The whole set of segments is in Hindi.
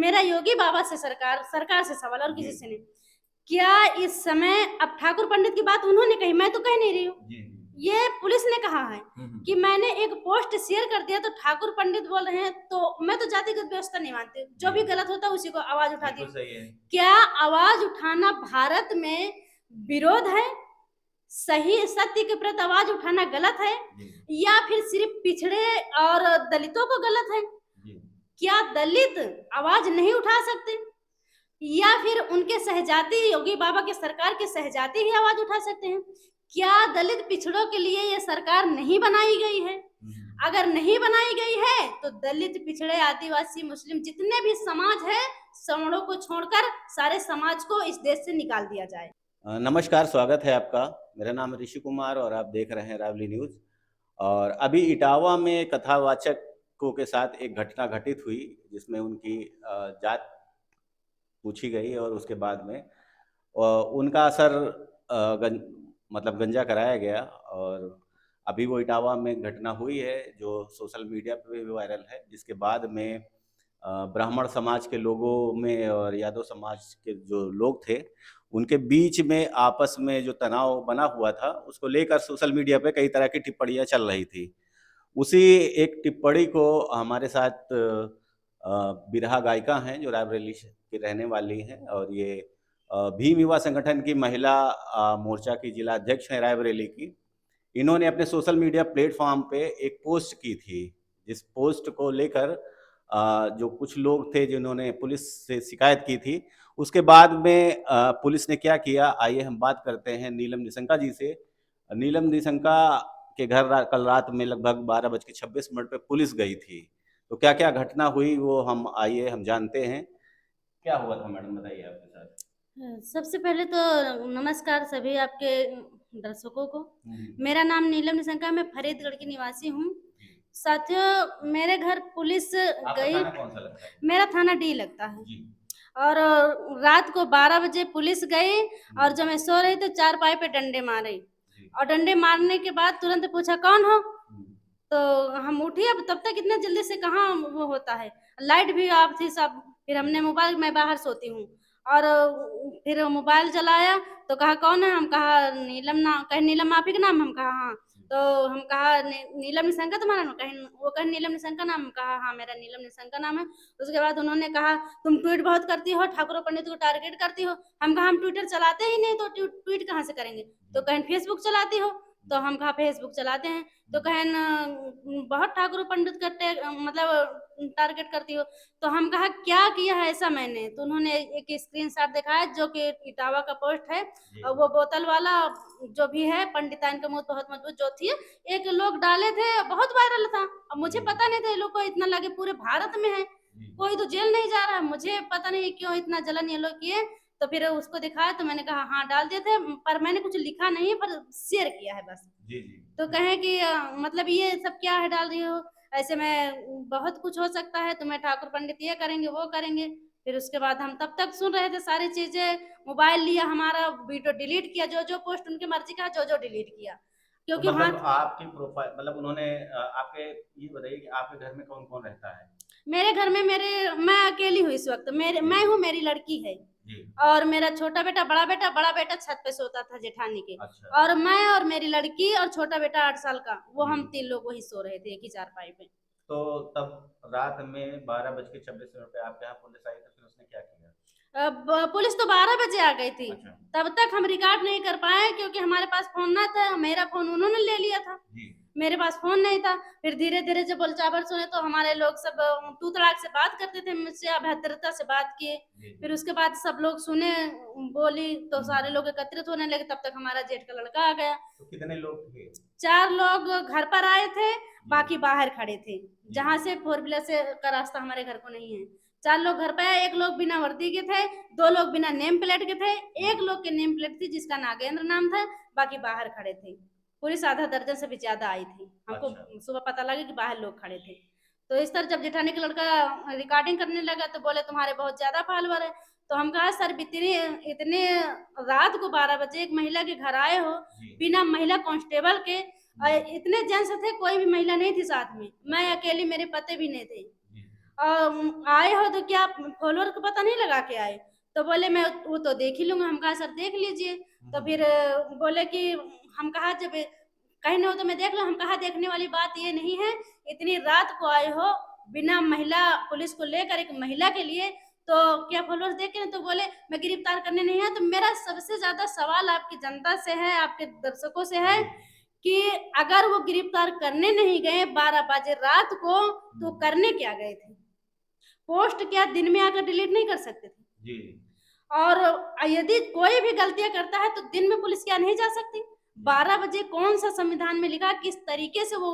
मेरा योगी बाबा से सरकार से सवाल और किसी से नहीं। क्या इस समय अब ठाकुर पंडित की बात उन्होंने कही, मैं तो कह नहीं रही हूँ, ये पुलिस ने कहा है कि मैंने एक पोस्ट शेयर कर दिया तो ठाकुर पंडित बोल रहे हैं, तो मैं तो जातिगत व्यवस्था नहीं मानती, जो भी गलत होता है उसी को आवाज उठाती हूँ। क्या आवाज उठाना भारत में विरोध है? सही सत्य के प्रति आवाज उठाना गलत है या फिर सिर्फ पिछड़े और दलितों को गलत है? क्या दलित आवाज नहीं उठा सकते या फिर उनके सहजाती योगी बाबा के सरकार के सहजाती ही आवाज उठा सकते हैं? क्या दलित पिछड़ों के लिए ये सरकार नहीं बनाई गई है? अगर नहीं बनाई गई है तो दलित पिछड़े आदिवासी मुस्लिम जितने भी समाज है सवर्णों को छोड़कर सारे समाज को इस देश से निकाल दिया जाए। नमस्कार, स्वागत है आपका। मेरा नाम है ऋषि कुमार और आप देख रहे हैं रावली न्यूज़। और अभी इटावा में कथावाचकों के साथ एक घटना घटित हुई जिसमें उनकी जात पूछी गई और उसके बाद में उनका असर मतलब गंजा कराया गया। और अभी वो इटावा में घटना हुई है जो सोशल मीडिया पे भी वायरल है, जिसके बाद में ब्राह्मण समाज के लोगों में और यादव समाज के जो लोग थे उनके बीच में आपस में जो तनाव बना हुआ था उसको लेकर सोशल मीडिया पे कई तरह की टिप्पणियां चल रही थी। उसी एक टिप्पणी को हमारे साथ बिरहा गायिका हैं जो रायबरेली की रहने वाली हैं और ये भीम युवा संगठन की महिला मोर्चा की जिला अध्यक्ष हैं रायबरेली की। इन्होंने अपने सोशल मीडिया प्लेटफॉर्म पे एक पोस्ट की थी, जिस पोस्ट को लेकर जो कुछ लोग थे जिन्होंने पुलिस से शिकायत की थी, उसके बाद में पुलिस ने क्या किया, आइए हम बात करते हैं नीलम निशंका जी से। नीलम निशंका के घर कल रात में लगभग 12:26 पे पुलिस गई थी। तो क्या क्या घटना हुई वो हम जानते हैं। क्या हुआ था मैडम, बताइए आपके साथ। सबसे पहले तो नमस्कार सभी आपके दर्शकों को। मेरा नाम नीलम निशंका, मैं फरीदगढ़ की निवासी हूँ। साथियों, मेरे घर पुलिस गई। थाना कौन सा लगता है? मेरा थाना डी लगता है। और रात को 12 बजे पुलिस गई और जब मैं सो रही तो चारपाई पे डंडे मारे और डंडे मारने के बाद तुरंत पूछा कौन हो, तो हम उठी। अब तब तक इतने जल्दी से कहाँ वो होता है, लाइट भी ऑफ थी सब। फिर हमने मोबाइल, मैं बाहर सोती हूँ, और फिर मोबाइल चलाया तो कहा कौन है, हम कहा नीलम नाम, कहे नीलम आप ही का नाम, हम कहा हाँ। तो हम कहा नीलम निशंका तुम्हारा नाम, कहे वो कहे नीलम निशंका नाम, हम कहा हाँ मेरा नीलम निशंका नाम है। उसके बाद उन्होंने कहा तुम ट्वीट बहुत करती हो, ठाकुर पंडित को टारगेट करती हो। हम कहा हम ट्विटर चलाते ही नहीं तो ट्वीट कहाँ से करेंगे। तो कहें फेसबुक चलाती हो, तो हम कहा फेसबुक चलाते हैं। तो कहें बहुत ठाकुर पंडित करते मतलब टारगेट करती हो। तो हम कहा क्या किया है ऐसा मैंने, तो उन्होंने एक स्क्रीनशॉट दिखाया जो कि इटावा का पोस्ट है, और वो बोतल वाला जो भी है पंडिताइन का मुंह बहुत मजबूत जो थी, एक लोग डाले थे, बहुत वायरल था। अब मुझे पता नहीं था ये लोग को इतना लगे, पूरे भारत में है, कोई तो जेल नहीं जा रहा है, मुझे पता नहीं क्यों इतना जलन ये लोग किए। तो फिर उसको दिखाया तो मैंने कहा हाँ डाल दिए थे, पर मैंने कुछ लिखा नहीं है, पर शेयर किया है बस। तो कहे कि मतलब ये सब क्या है डाल रही हो, ऐसे में बहुत कुछ हो सकता है, तुम्हें ठाकुर पंडित ये करेंगे वो करेंगे। फिर उसके बाद हम तब तक सुन रहे थे सारी चीजें, मोबाइल लिया, हमारा वीडियो डिलीट किया, जो जो पोस्ट उनकी मर्जी का जो जो डिलीट किया, क्योंकि तो मतलब आपकी प्रोफाइल, मतलब उन्होंने आपके, ये बताइए कि आपके घर में कौन कौन रहता है? मेरे घर में मैं अकेली हूँ इस वक्त, मैं हूँ, मेरी लड़की है और मेरा छोटा बेटा, बड़ा बेटा छत पे सोता था जेठानी के। अच्छा। और मैं और मेरी लड़की और छोटा बेटा 8 साल का, वो हम 3 लोग वही सो रहे थे एक ही चारपाई पे। तो तब रात में 12:26 पे आपके यहाँ पुलिस आई, तो फिर उसने क्या किया? पुलिस तो 12 बजे आ गई थी। अच्छा। तब तक हम रिकॉर्ड नहीं कर पाए क्योंकि हमारे पास फोन ना था, मेरा फोन उन्होंने ले लिया था, मेरे पास फोन नहीं था। फिर धीरे धीरे जब बोलचाबर सुने तो हमारे लोग सब तू तड़ाक से बात करते थे, मुझसे अभद्रता से बात किए। फिर उसके बाद सब लोग सुने, बोली तो सारे लोग एकत्रित होने लगे। तब तक हमारा जेठ का लड़का आ गया। तो कितने लोग थे? 4 लोग घर पर आए थे, बाकी बाहर खड़े थे, जहाँ से 4 व्हीलर से का रास्ता हमारे घर को नहीं है। 4 लोग घर पे आए, 1 लोग बिना वर्दी के थे, 2 लोग बिना नेम प्लेट के थे, 1 लोग के नेम प्लेट थी जिसका नागेंद्र नाम था, बाकी बाहर खड़े थे। पुलिस आधा दर्जन से भी ज्यादा आई थी। हमको सुबह पता लगा कि बाहर लोग खड़े थे। तो इस तरह जब जेठानी का लड़का रिकॉर्डिंग करने लगा तो बोले तुम्हारे बहुत ज्यादा फॉलोअर है। तो हम कहा सर इतने रात को 12 बजे एक महिला के घर आए हो बिना महिला कांस्टेबल के, इतने जेंट्स थे, कोई भी महिला नहीं थी साथ में, मैं अकेली, मेरे पति भी नहीं थे। आए हो तो क्या फॉलोअर को पता नहीं लगा के आए? तो बोले मैं वो तो देख ही लूँगा। हम कहा सर देख लीजिए। तो फिर बोले कि हम कहा जब कहीं न हो तो मैं देख लूँ। हम कहा देखने वाली बात ये नहीं है, इतनी रात को आए हो बिना महिला पुलिस को लेकर एक महिला के लिए, तो क्या फॉलोअर्स देख के? तो बोले मैं गिरफ्तार करने नहीं आया। तो मेरा सबसे ज़्यादा सवाल आपकी जनता से है, आपके दर्शकों से है कि अगर वो गिरफ्तार करने नहीं गए 12 बजे रात को, तो करने क्या गए थे? पोस्ट क्या दिन में आकर डिलीट नहीं कर सकते थे? जी। और यदि कोई भी गलतियां करता है तो दिन में पुलिस क्या नहीं जा सकती? 12 बजे कौन सा संविधान में लिखा? किस तरीके से वो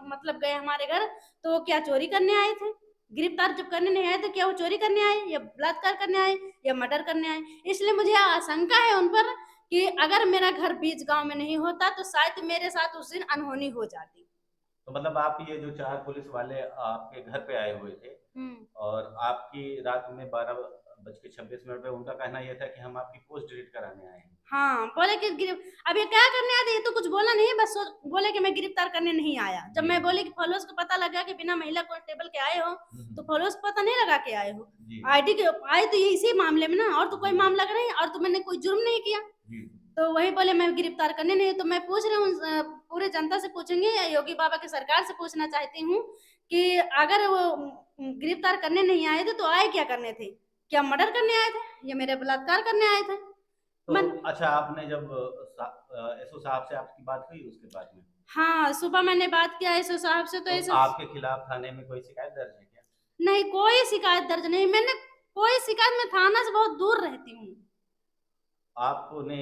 मतलब गए हमारे घर? तो वो क्या चोरी करने आए थे? गिरफ्तार जब करने नहीं आए तो क्या वो चोरी करने आए या बलात्कार करने आए या मर्डर करने आए? इसलिए मुझे आशंका है उन पर कि अगर मेरा घर बीच गांव में नहीं होता तो शायद मेरे साथ उस दिन अनहोनी हो जाती। तो मतलब आप ये जो 4 पुलिस वाले आपके घर पे आए हुए थे और आपकी रात में 12:26 पे उनका कहना ये था कि हम आपकी पोस्ट डिलीट कराने आए हैं। हाँ, बोले कि अब ये क्या करने आए थे? ये तो कुछ बोला नहीं, बस बोले कि मैं गिरफ्तार करने नहीं आया। जब मैं बोली कि फॉलोअर्स को पता लगा कि बिना महिला कांस्टेबल के आए हो, तो फॉलोअर्स को पता नहीं लगा के आए हो। आईडी के आए तो ये इसी मामले में ना, और तो कोई मामला नहीं, और तो मैंने कोई जुर्म नहीं किया। तो वही बोले मैं गिरफ्तार करने नहीं। तो मैं पूछ रही हूँ, पूरे जनता से पूछूंगी या योगी बाबा की सरकार से पूछना चाहती हूँ कि अगर वो गिरफ्तार करने नहीं आए थे तो आए क्या करने थे? क्या मर्डर करने आए थे या मेरे बलात्कार करने आए थे? तो मन अच्छा, आपने जब एसओ साहब से आपकी बात हुई उसके बाद में? हाँ, सुबह मैंने बात किया एसओ साहब से, तो तो एसओ आपके खिलाफ थाने में कोई शिकायत दर्ज है क्या? नहीं, कोई शिकायत दर्ज नहीं। मैंने कोई शिकायत, मैं थाना से बहुत दूर रहती हूँ। आपने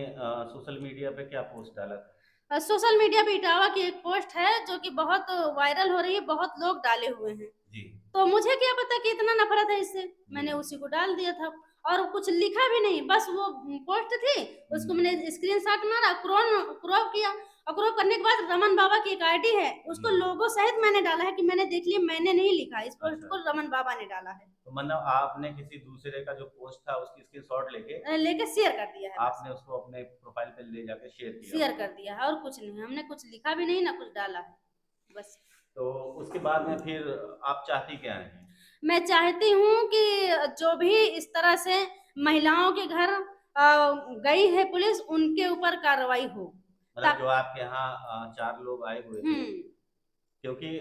सोशल मीडिया पे क्या पोस्ट डाला था? सोशल मीडिया पे इटावा की एक पोस्ट है जो कि बहुत वायरल हो रही है, बहुत लोग डाले हुए हैं। जी। तो मुझे क्या पता कि इतना नफरत है इससे, मैंने उसी को डाल दिया था और कुछ लिखा भी नहीं, बस वो पोस्ट थी, उसको मैंने स्क्रीनशॉट मारा, क्रॉप किया, और क्रॉप करने के बाद रमन बाबा की एक आईडी है, उसको लोगो सहित मैंने डाला है कि मैंने देख लिया, मैंने नहीं लिखा, इस पोस्ट को रमन बाबा ने डाला है। तो मतलब आपने किसी दूसरे का जो पोस्ट था उसकी स्क्रीनशॉट लेके लेके शेयर कर दिया है, आपने उसको अपने प्रोफाइल पे ले जाके शेयर किया? शेयर कर दिया है और कुछ नहीं, हमने कुछ लिखा भी नहीं ना कुछ डाला है, बस। तो उसके बाद में फिर आप चाहती क्या हैं? मैं चाहती हूँ कि जो भी इस तरह से महिलाओं के घर गई है पुलिस, उनके ऊपर कार्रवाई हो। मतलब जो आपके यहाँ 4 लोग आए हुए थे, क्योंकि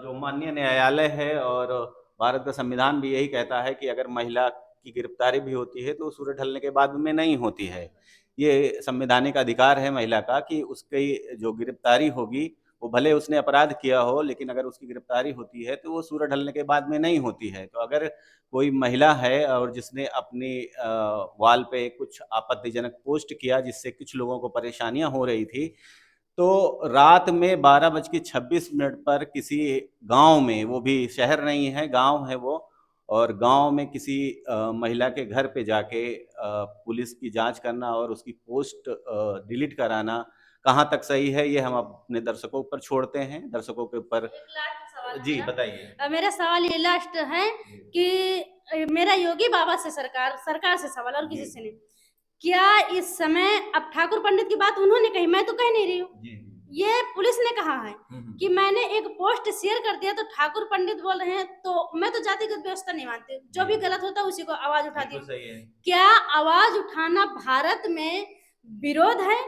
जो माननीय न्यायालय है और भारत का संविधान भी यही कहता है कि अगर महिला की गिरफ्तारी भी होती है तो सूरज ढलने के बाद में नहीं होती है। ये संवैधानिक अधिकार है महिला का कि उसकी जो गिरफ्तारी होगी, वो भले उसने अपराध किया हो, लेकिन अगर उसकी गिरफ्तारी होती है तो वो सूरज ढलने के बाद में नहीं होती है। तो अगर कोई महिला है और जिसने अपनी वॉल पे कुछ आपत्तिजनक पोस्ट किया जिससे कुछ लोगों को परेशानियां हो रही थी, तो रात में 12:26 पर किसी गांव में, वो भी शहर नहीं है गांव है वो, और गांव में किसी महिला के घर पे जाके पुलिस की जांच करना और उसकी पोस्ट डिलीट कराना कहाँ तक सही है, ये हम अपने दर्शकों पर छोड़ते हैं, दर्शकों के ऊपर। जी बताइए। मेरा सवाल ये लास्ट है कि मेरा योगी बाबा से, सरकार सरकार से सवाल, और किसी से नहीं, क्या इस समय, अब ठाकुर पंडित की बात उन्होंने कही, मैं तो कह नहीं रही हूँ, ये पुलिस ने कहा है कि मैंने एक पोस्ट शेयर कर दिया तो ठाकुर पंडित बोल रहे हैं, तो मैं तो जातिगत व्यवस्था नहीं मानती, जो भी गलत होता है उसी को आवाज उठाती हूँ। क्या आवाज उठाना भारत में विरोध है?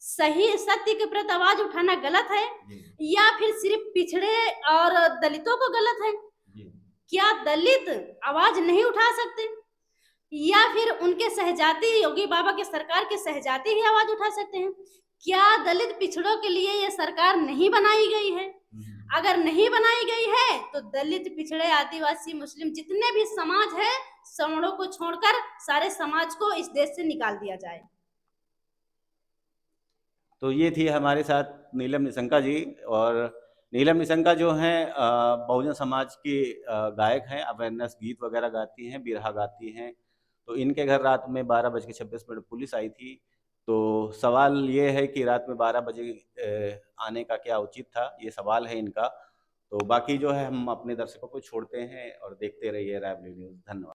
सही सत्य के प्रति आवाज उठाना गलत है या फिर सिर्फ पिछड़े और दलितों को गलत है? क्या दलित आवाज नहीं उठा सकते या फिर उनके सहजाती, योगी बाबा के सरकार के सहजाती ही आवाज उठा सकते हैं? क्या दलित पिछड़ों के लिए ये सरकार नहीं बनाई गई है? अगर नहीं बनाई गई है तो दलित, पिछड़े, आदिवासी, मुस्लिम जितने भी समाज है, सवर्णों को छोड़कर सारे समाज को इस देश से निकाल दिया जाए। तो ये थी हमारे साथ नीलम निशंका जी, और नीलम निशंका जो हैं बहुजन समाज की गायक हैं, अवेयरनेस गीत वगैरह गाती हैं, बिरहा गाती हैं। तो इनके घर रात में 12:26 पुलिस आई थी। तो सवाल ये है कि रात में 12 बजे आने का क्या उचित था, ये सवाल है इनका। तो बाकी जो है हम अपने दर्शकों को छोड़ते हैं और देखते रहिए रावली न्यूज़। धन्यवाद।